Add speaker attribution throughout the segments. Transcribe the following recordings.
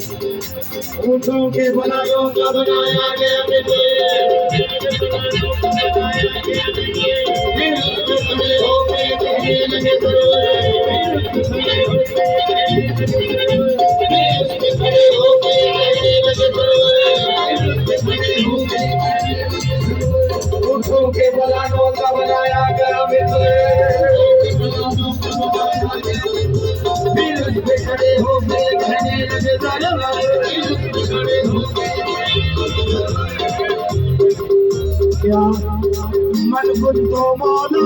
Speaker 1: ऊँटों के बलायों का बनाया गया मिले, खड़े होके कहने लगे खड़े होके कहने लगे ऊँटों के बलायों का बनाया गया मिले, खड़े होके कहने लगे क्या मन बुद्ध तो मौला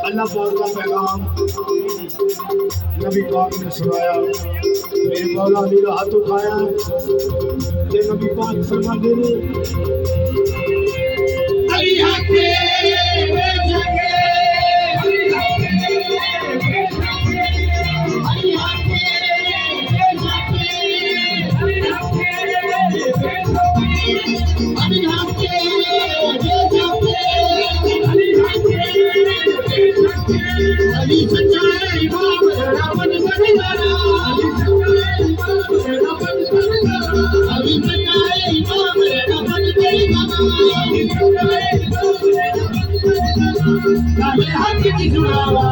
Speaker 1: अल्लाह पाक का पैगाम नबी पाक ने सुनाया। मेरे मौला ने हाथ उठाया, ये नबी पाक फरमा दे रहे अली हाथे अली सच्चाई बाप रावण बलिदाना, अली सच्चाई बाप रावण बलिदाना, काले हक की जुड़ावा